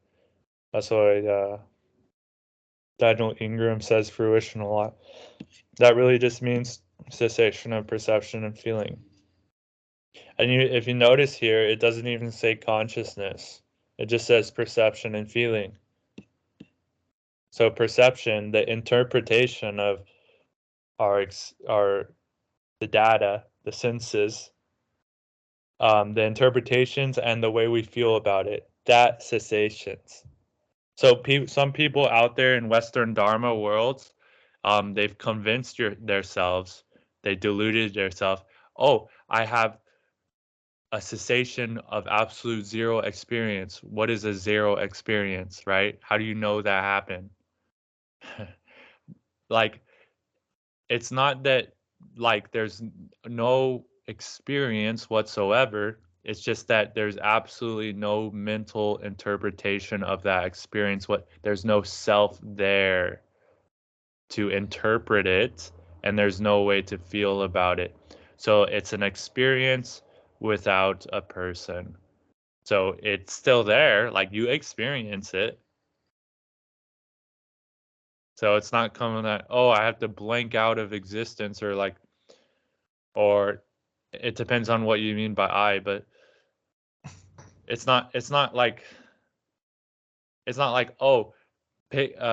that's why Daniel Ingram says fruition a lot. That really just means cessation of perception and feeling. And if you notice here, it doesn't even say consciousness. It just says perception and feeling. So perception, the interpretation of the data, the senses, the interpretations and the way we feel about it, that cessations. So some people out there in Western Dharma worlds, they've convinced themselves, they deluded themselves, oh, I have a cessation of absolute zero experience. What is a zero experience, right? How do you know that happened? Like, it's not that, like, there's no experience whatsoever. It's just that there's absolutely no mental interpretation of that experience. There's no self there to interpret it, and there's no way to feel about it. So it's an experience without a person. So it's still there, like you experience it. So it's not coming that, oh, I have to blank out of existence, or it depends on what you mean by I, but it's not like oh,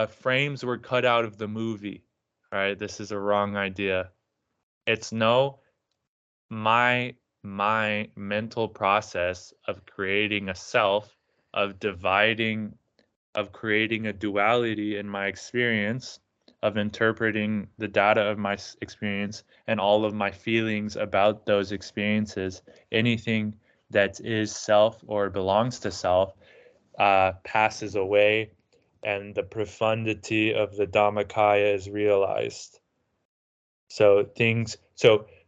frames were cut out of the movie, right? This is a wrong idea. It's no, my mental process of creating a self, of creating a duality in my experience, of interpreting the data of my experience and all of my feelings about those experiences, anything that is self or belongs to self, passes away, and the profundity of the Dhammakaya is realized. So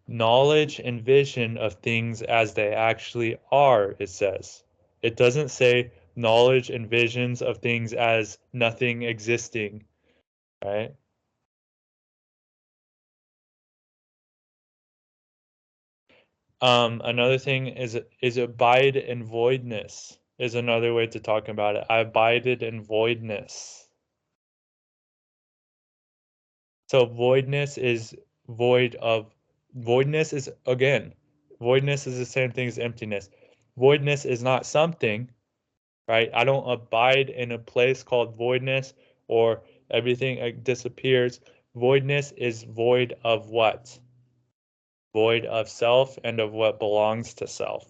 knowledge and vision of things as they actually are, it says. It doesn't say knowledge and visions of things as nothing existing, right? Another thing is abide in voidness is another way to talk about it. I abided in voidness. So voidness is voidness is, again, voidness is the same thing as emptiness. Voidness is not something, right? I don't abide in a place called voidness or everything disappears. Voidness is void of what? Void of self and of what belongs to self,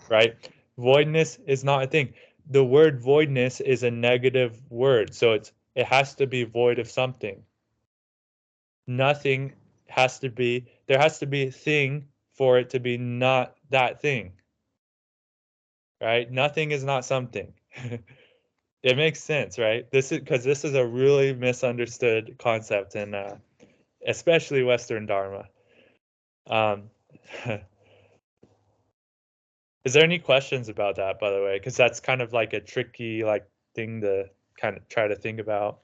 right? Voidness is not a thing. The word voidness is a negative word, so it has to be void of something. Nothing there has to be a thing for it to be not that thing, right? Nothing is not something. It makes sense, right? This is a really misunderstood concept in especially Western Dharma. Is there any questions about that, by the way? Because that's kind of like a tricky thing to kind of try to think about.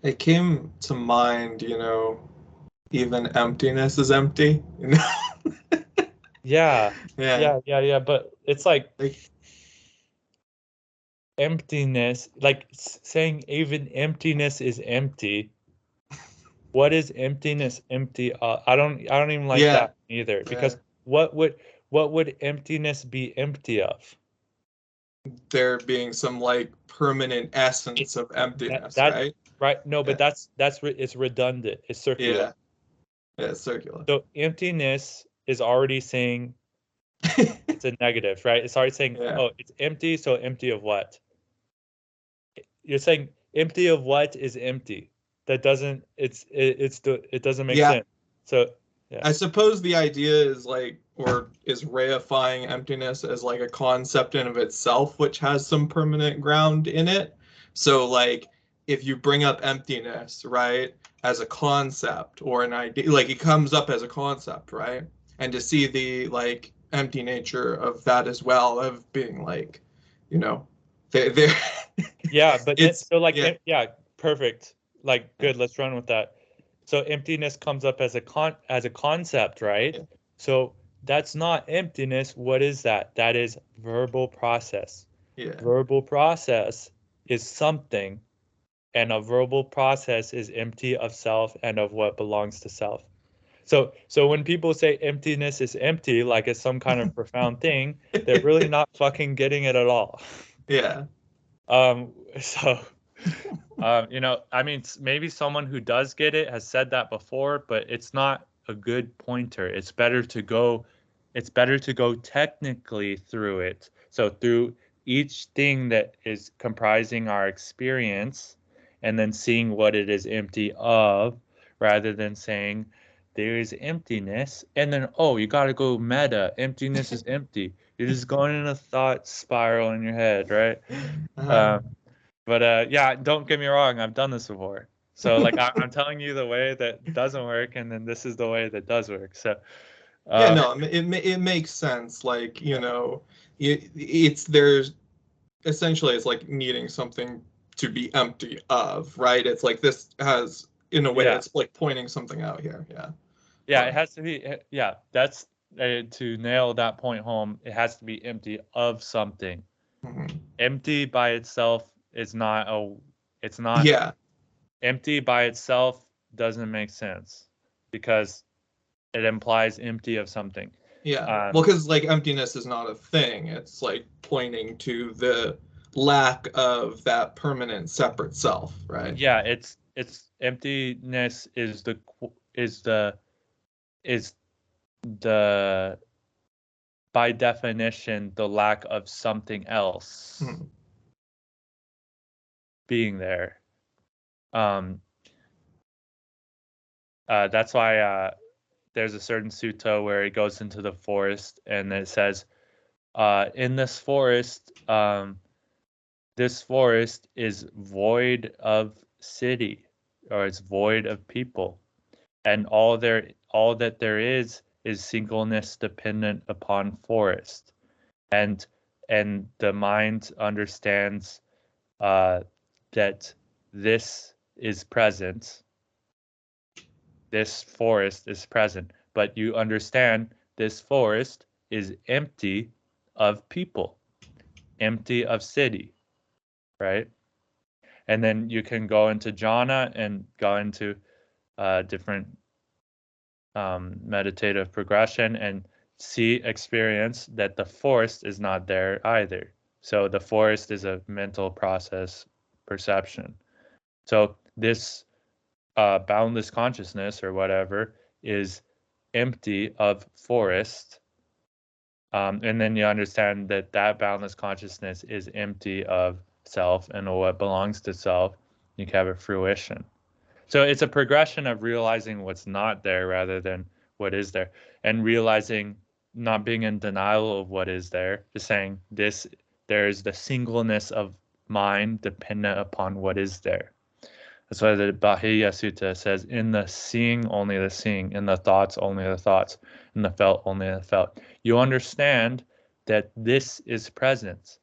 It came to mind, even emptiness is empty. Yeah. Yeah. But it's like emptiness, like saying even emptiness is empty. What is emptiness empty? I don't even like that either, because what would emptiness be empty of? There being some permanent essence of emptiness, right? Right. No, but it's redundant. It's circular. Yeah, it's circular. So emptiness is already saying it's a negative, right? It's already saying, oh, it's empty. So empty of what? You're saying empty of what is empty? That doesn't. It doesn't make sense. So yeah. I suppose the idea is is reifying emptiness as a concept in of itself, which has some permanent ground in it. So if you bring up emptiness, right, as a concept or an idea, it comes up as a concept, right? and to see the like empty nature of that as well, of being like, you know, they're Yeah, but it's so like yeah, yeah, perfect. Like yeah, good, let's run with that. So emptiness comes up as a concept, right? yeah, So that's not emptiness. What is that? That is verbal process. yeah, Verbal process is something, and a verbal process is empty of self and of what belongs to self. So when people say emptiness is empty, like it's some kind of profound thing, they're really not fucking getting it at all. yeah, So you know, I mean, maybe someone who does get it has said that before, but it's not a good pointer. It's better to go technically through it. So through each thing that is comprising our experience and then seeing what it is empty of, rather than saying there is emptiness and then, oh, you got to go meta. Emptiness is empty. You're just going in a thought spiral in your head, right? uh-huh. Um, but yeah, don't get me wrong, I've done this before. So like I'm telling you the way that doesn't work, and then this is the way that does work. So Yeah, uh, no, it makes sense. Like, you know, it's there's essentially it's like needing something to be empty of, right? It's like this has, in a way, yeah, it's like pointing something out here. Yeah. yeah, it But has to be. Yeah, that's to nail that point home. It has to be empty of something. mhm. Empty by itself is not a. It's not Yeah, empty by itself doesn't make sense because it implies empty of something. yeah. Um, Well, because like emptiness is not a thing. It's like pointing to the lack of that permanent separate self, right? yeah, it's emptiness is is the by definition the lack of something else Mhm. being there. Um, that's why there's a certain sutta where it goes into the forest and it says, in this forest is void of city, or it's void of people, and all that there is singleness dependent upon forest, and the mind understands uh, that this is present, this forest is present, but you understand this forest is empty of people, empty of city, right? And then you can go into jhana and go into different meditative progression and experience that the forest is not there either. So the forest is a mental process perception. So this boundless consciousness or whatever is empty of forest. And then you understand that that boundless consciousness is empty of self and what belongs to self. You can have a fruition. So it's a progression of realizing what's not there rather than what is there, and realizing, not being in denial of what is there, just saying there's the singleness of mind dependent upon what is there. That's why the Bahia Sutta says, in the seeing, only the seeing, in the thoughts, only the thoughts, in the felt, only the felt. You understand that this is presence,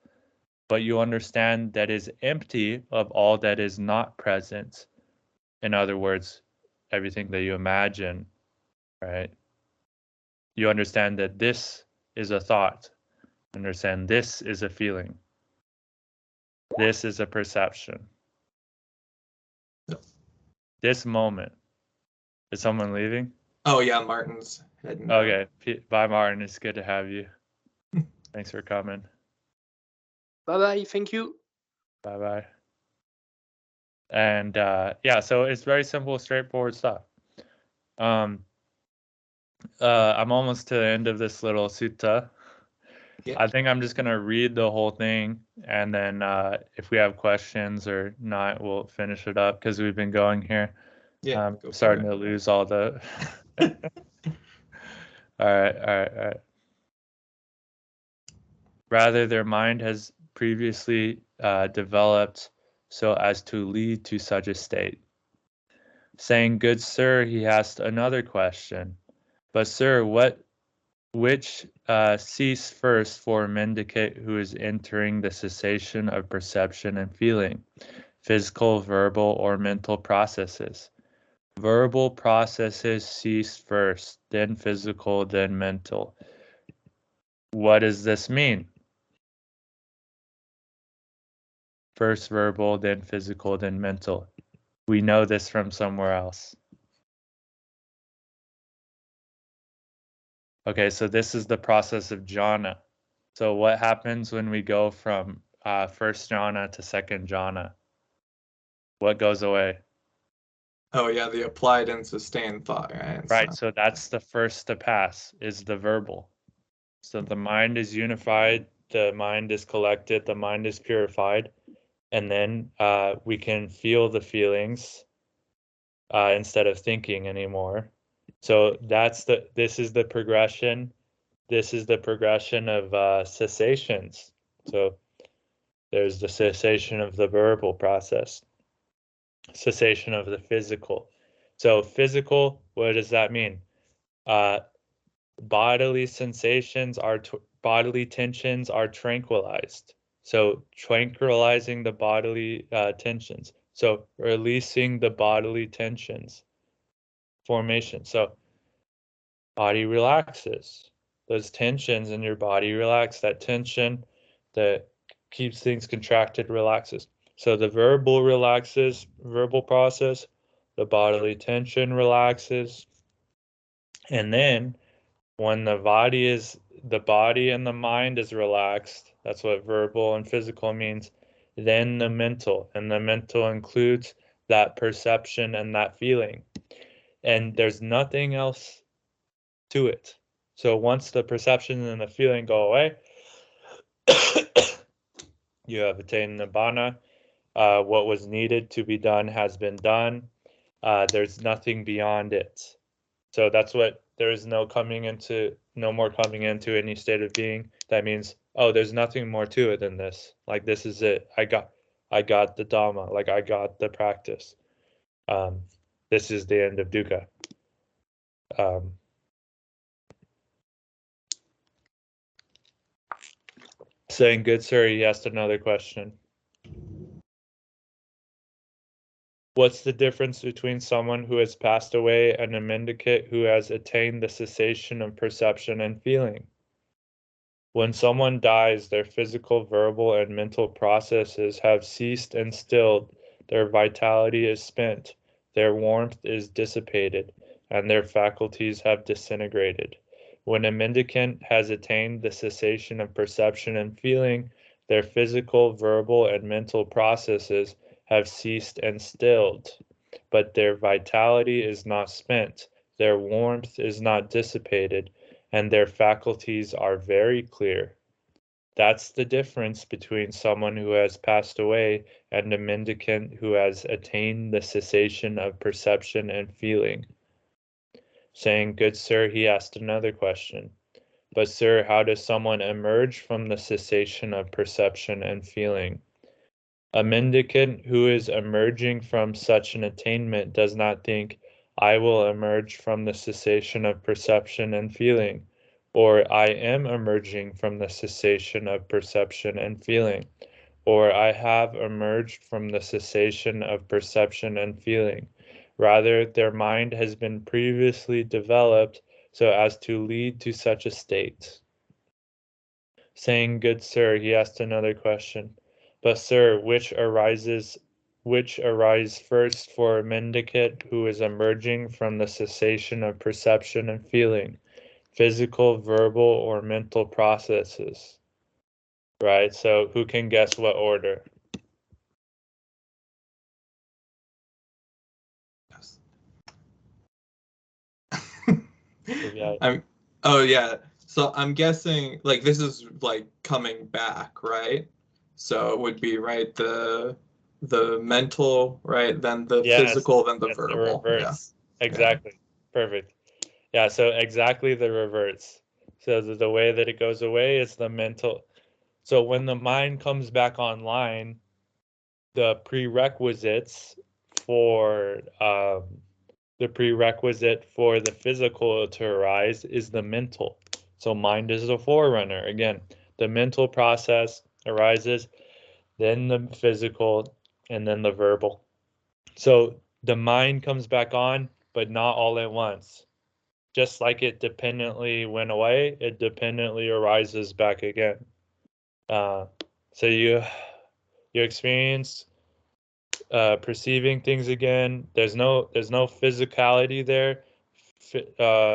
but you understand that is empty of all that is not present. In other words, everything that you imagine, right? You understand that this is a thought. Understand this is a feeling. This is a perception. Yep. This moment. Is someone leaving? Oh yeah, Martin's heading out. Okay. Bye, Martin. It's good to have you. Thanks for coming. Bye bye. Thank you. Bye bye. And yeah, so it's very simple, straightforward stuff. I'm almost to the end of this little sutta. Yeah, I think I'm just gonna read the whole thing, and then if we have questions or not, we'll finish it up because we've been going here. yeah, I'm go for starting it. to lose all the. All right, all right, all right. Rather, their mind has previously developed so as to lead to such a state. Saying, "Good sir," he asked another question. "But sir, what Which cease first for a mendicant who is entering the cessation of perception and feeling, physical, verbal, or mental processes? Verbal processes cease first, then physical, then mental. What does this mean? First verbal, then physical, then mental. We know this from somewhere else. Okay, so this is the process of jhana. So what happens when we go from first jhana to second jhana? What goes away? Oh yeah, the applied and sustained thought, right? Right, so that's the first to pass, is the verbal. So the mind is unified, the mind is collected, the mind is purified, and then we can feel the feelings instead of thinking anymore. So this is the progression. This is the progression of cessations. So there's the cessation of the verbal process, cessation of the physical. So physical, what does that mean? Bodily sensations bodily tensions are tranquilized. So tranquilizing the bodily tensions. So releasing the bodily tensions. Formation. So body relaxes. Those tensions in your body relax. That tension that keeps things contracted relaxes. So the verbal relaxes, verbal process, the bodily tension relaxes. And then when the body and the mind is relaxed, that's what verbal and physical means, then the mental, and the mental includes that perception and that feeling. And there's nothing else to it. So once the perception and the feeling go away, you have attained nibbana. What was needed to be done has been done. There's nothing beyond it. So that's what there is no more coming into any state of being. That means, oh, there's nothing more to it than this. Like this is it. I got the Dhamma. Like I got the practice. This is the end of dukkha. Saying good sir, he asked another question. What's the difference between someone who has passed away and a mendicant who has attained the cessation of perception and feeling? When someone dies, their physical, verbal, and mental processes have ceased and stilled, their vitality is spent, their warmth is dissipated, and their faculties have disintegrated. When a mendicant has attained the cessation of perception and feeling, their physical, verbal, and mental processes have ceased and stilled, but their vitality is not spent, their warmth is not dissipated, and their faculties are very clear. That's the difference between someone who has passed away and a mendicant who has attained the cessation of perception and feeling. Saying, good sir, he asked another question. But sir, how does someone emerge from the cessation of perception and feeling? A mendicant who is emerging from such an attainment does not think, I will emerge from the cessation of perception and feeling, or I am emerging from the cessation of perception and feeling, or I have emerged from the cessation of perception and feeling. Rather, their mind has been previously developed so as to lead to such a state. Saying, good sir, he asked another question. But sir, which arise first for a mendicant who is emerging from the cessation of perception and feeling, physical, verbal, or mental processes? Right, so who can guess what order? I'm oh yeah. So I'm guessing like this is like coming back, right? So it would be right the mental, right? Then the physical, then the verbal. The reverse. Yeah. Exactly. Yeah. Perfect. Yeah, so exactly the reverse. So the way that it goes away is the mental. So when the mind comes back online, the prerequisites for the physical to arise is the mental. So mind is the forerunner. Again, the mental process arises, then the physical, and then the verbal. So the mind comes back on, but not all at once. Just like it dependently went away, it dependently arises back again. So you experience perceiving things again. There's no physicality there.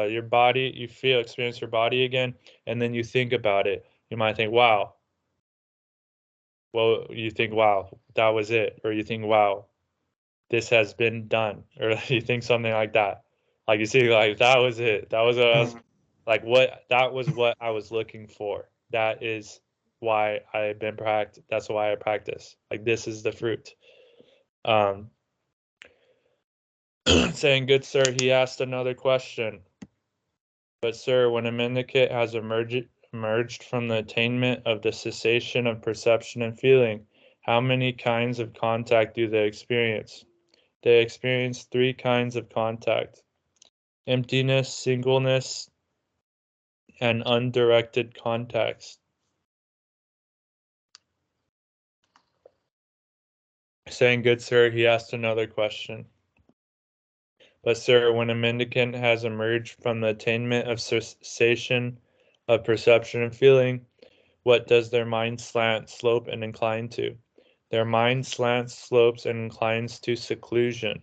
Your body, you experience your body again, and then you think about it. You might think, wow. Well, you think, wow, that was it. Or you think, wow, this has been done. Or you think something like that. Like you see, like that was it. That was what I was like, that was what I was looking for. That is why I've been that's why I practice. Like this is the fruit. Saying, good sir, he asked another question. But sir, when a mendicant has emerged from the attainment of the cessation of perception and feeling, how many kinds of contact do they experience? They experience 3 kinds of contact: emptiness, singleness, and undirected contacts. Saying, good sir, he asked another question. But sir, when a mendicant has emerged from the attainment of cessation of perception and feeling, what does their mind slant, slope, and incline to? Their mind slants, slopes, and inclines to seclusion.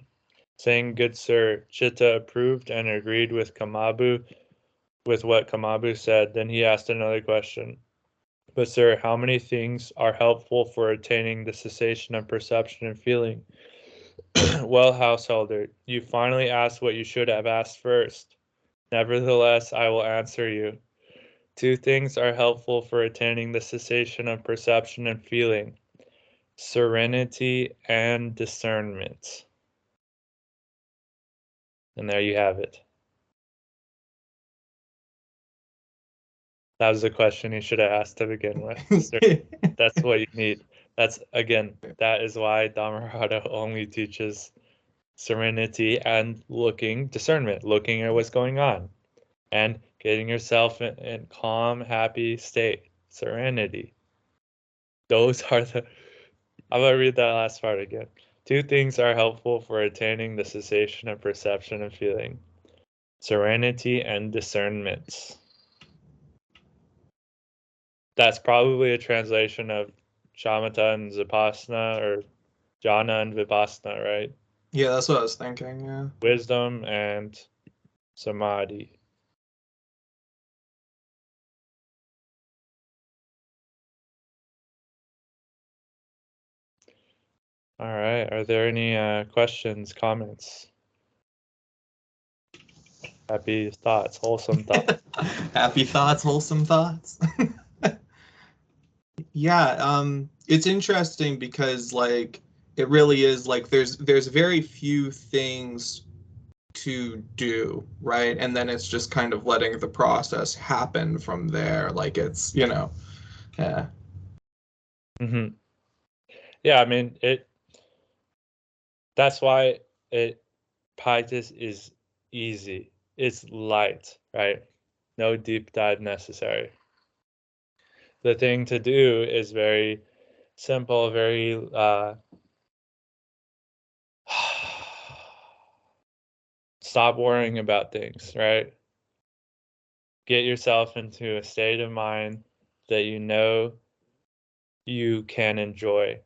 Saying, good sir, Chitta approved and agreed with what Kamabu said. Then he asked another question. But sir, how many things are helpful for attaining the cessation of perception and feeling? Well, householder, you finally asked what you should have asked first. Nevertheless, I will answer you. 2 things are helpful for attaining the cessation of perception and feeling: serenity and discernment. And there you have it. That was the question you should have asked to begin with. That's what you need. That is why Dhammarato only teaches serenity and discernment, looking at what's going on, and getting yourself in calm, happy state, serenity. Those are I'm going to read that last part again. 2 things are helpful for attaining the cessation of perception and feeling: serenity and discernment. That's probably a translation of shamatha and vipassana, or jhana and vipassana, right? Yeah, that's what I was thinking, yeah. Wisdom and samadhi. All right. Are there any questions, comments? Happy thoughts, wholesome thoughts. Happy thoughts, wholesome thoughts. Yeah, it's interesting because like it really is like there's very few things to do, right? And then it's just kind of letting the process happen from there. Like it's, yeah. Mm-hmm. Yeah, I mean that's why practice is easy. It's light, right? No deep dive necessary. The thing to do is very simple, very stop worrying about things, right? Get yourself into a state of mind that you know you can enjoy.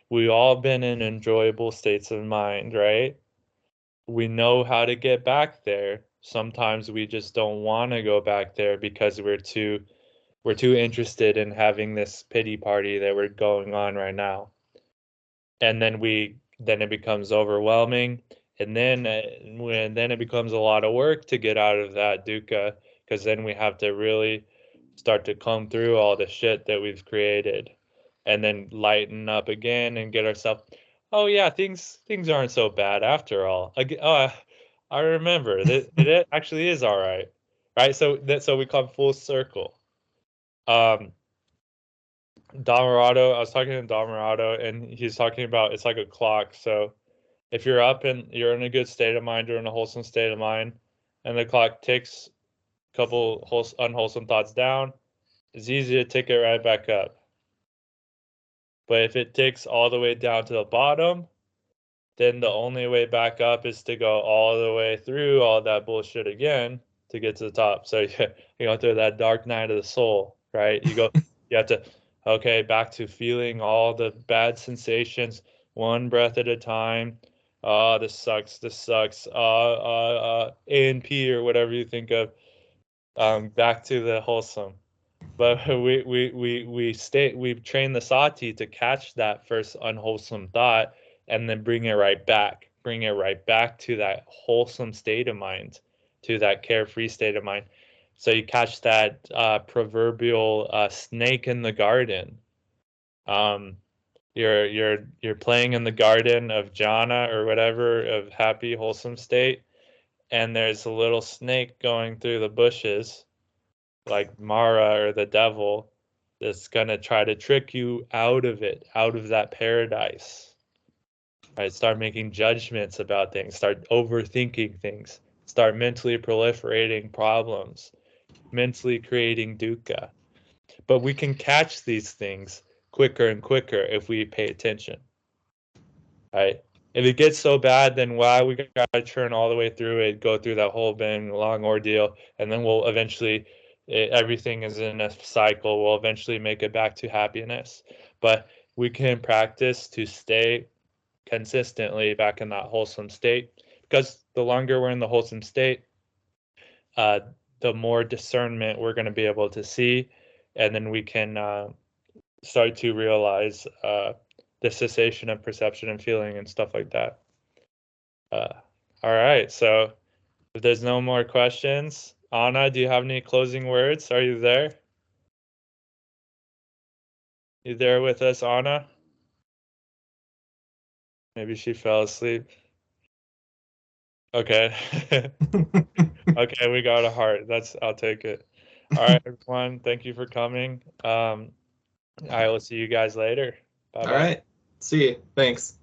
We've all been in enjoyable states of mind, right? We know how to get back there. Sometimes we just don't want to go back there because we're too interested in having this pity party that we're going on right now. And then it becomes overwhelming, and then it becomes a lot of work to get out of that dukkha, because then we have to really start to comb through all the shit that we've created, and then lighten up again and get ourselves, oh yeah, things aren't so bad after all. I remember that it actually is all right, right? So we come full circle. Dhammarato, I was talking to Dhammarato, and he's talking about it's like a clock. So if you're up and you're in a good state of mind, you're in a wholesome state of mind, and the clock ticks couple unwholesome thoughts down, it's easy to take it right back up. But if it takes all the way down to the bottom, then the only way back up is to go all the way through all that bullshit again to get to the top. So you go through that dark night of the soul, right? You have to, okay, back to feeling all the bad sensations, one breath at a time. This sucks. A&P or whatever you think of. Back to the wholesome. But we've trained the sati to catch that first unwholesome thought and then bring it right back to that wholesome state of mind, to that carefree state of mind. So you catch that proverbial snake in the garden. You're playing in the garden of jhana or whatever, of happy wholesome state, and there's a little snake going through the bushes, like Mara or the devil, that's gonna try to trick you out of it, out of that paradise. Right? Start making judgments about things, start overthinking things, start mentally proliferating problems, mentally creating dukkha. But we can catch these things quicker and quicker if we pay attention. Right? If it gets so bad, then wow, we gotta turn all the way through it, go through that whole long ordeal, and then we'll eventually, everything is in a cycle. We'll eventually make it back to happiness. But we can practice to stay consistently back in that wholesome state, because the longer we're in the wholesome state, the more discernment we're going to be able to see, and then we can start to realize the cessation of perception and feeling and stuff like that. All right, so if there's no more questions, Anna, do you have any closing words? Are you there? You there with us, Anna? Maybe she fell asleep. Okay. Okay, we got a heart. I'll take it. All right, everyone. Thank you for coming. I will see you guys later. Bye-bye. All right. See you. Thanks.